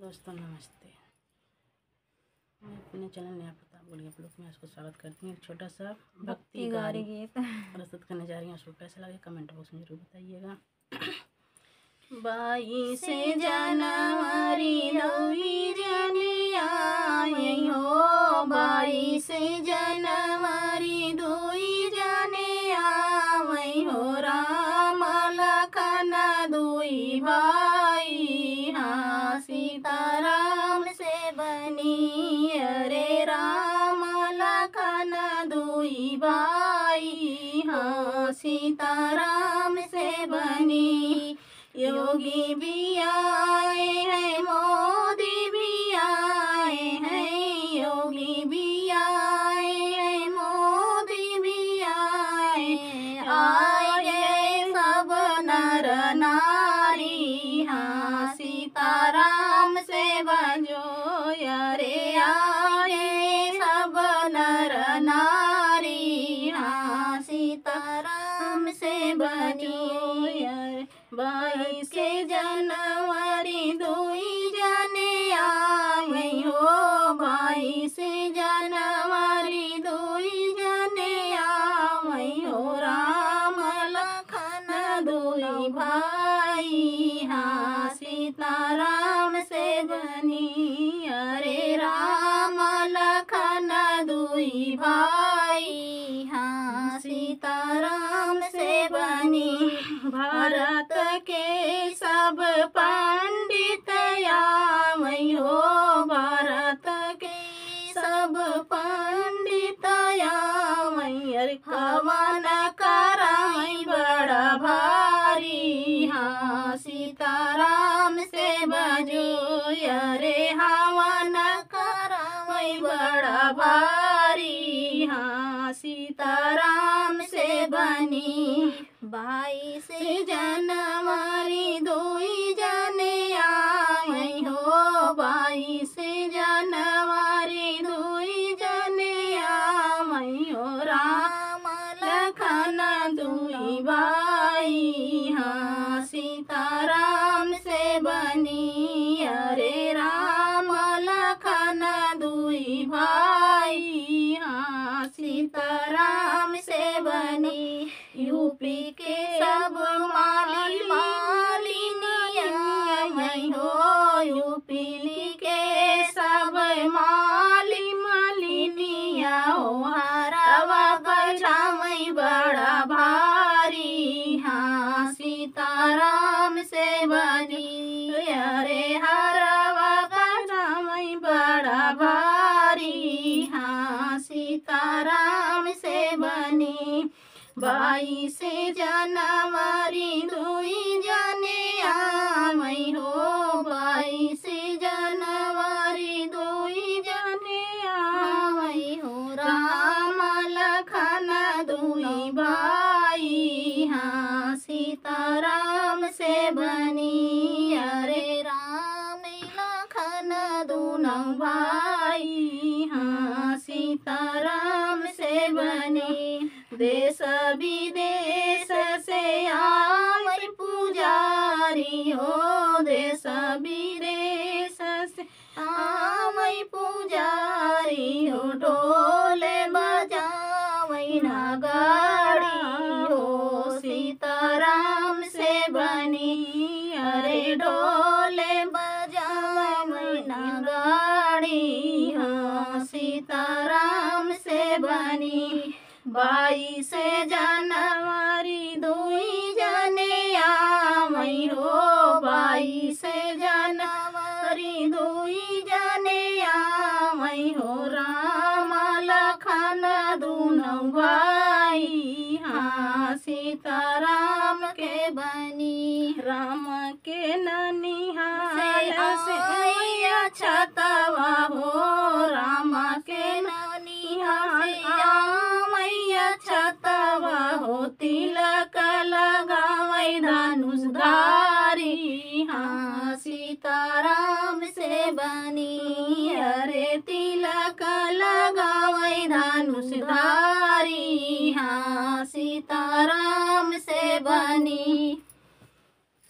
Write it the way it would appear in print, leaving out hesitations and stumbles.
दोस्तों नमस्ते। मैं अपने चैनल नया प्रताप बोलिए आप लोग में आपको स्वागत करती हूँ। एक छोटा सा भक्ति गारी गीत प्रस्तुत करने जा रही हूँ। उसको कैसा लगे कमेंट बॉक्स में जरूर बताइएगा। 22 जनवरी दुई जनी आई हो, 22 जनवरी दुई जने आई हो, राम लखन दुई भाई, हाँ सीताराम से बनी, अरे राम लखन दुई भाई, हाँ सीताराम से बनी। योगी भी आए हैं, मोदी भी आए हैं, योगी भी आए हैं, मोदी भी आए, आए सब नर नारी, हाँ सीताराम से बजो, अरे आए सब नर नारी, हाँ सीताराम से बनी। 22 जनवरी दुई जने आई हो, 22 जनवरी दुई जने आई हो, राम लखन दुई भाई, हाँ सीताराम से बनी, अरे राम लखन दुई भाई, हाँ सीताराम से बनी। भारत के सब पंडित आए हो, भारत के सब पंडित आए, अरे हवन कराई बड़ा भारी, हाँ सीताराम से बजो, अरे हवन कराई बड़ा भारी, हाँ सीताराम से बनी। 22 जनवरी दुई जने आई हो, 22 जनवरी दुई जने आई हो, राम लखन दुई भाई, हाँ सीताराम से बनी, अरे राम लखन दुई भाई, हाँ सीताराम से बनी। यूपी के सब माली मालिनी हो, यूपी के सब माली मालिनिया हो, हरवा बजावई बड़ा भारी, हाँ सीताराम से बनी, अरे हरवा बजावई बड़ा भारी, हाँ सीताराम से बनी। 22 जनवरी दुई जने आई हो, 22 जनवरी दुई जने आई हो, राम लखन दुई भाई, हाँ सीताराम से बनी, अरे राम लखन दुनों भाई, हाँ सीताराम से बनी। देश विदेश से आए पुजारी हो, देश विदेश से आए पुजारी हो, ढोले बजावई नगाड़ी हो, सीताराम से बनी, अरे ढोले बजावई नगाड़ी, हाँ सीताराम से बनी। 22 जनवरी दुई जने आई हो, 22 जनवरी दुई जने आई हो, राम लखन दुनों भाई, हाँ सीताराम के बनी। राम के ननिहाल से छतवा हो, राम के ननिहाल छतवा हो, तिलक लगावई धनुषधारी, हाँ सीताराम से बनी, अरे तिलक लगावई धनुषधारी।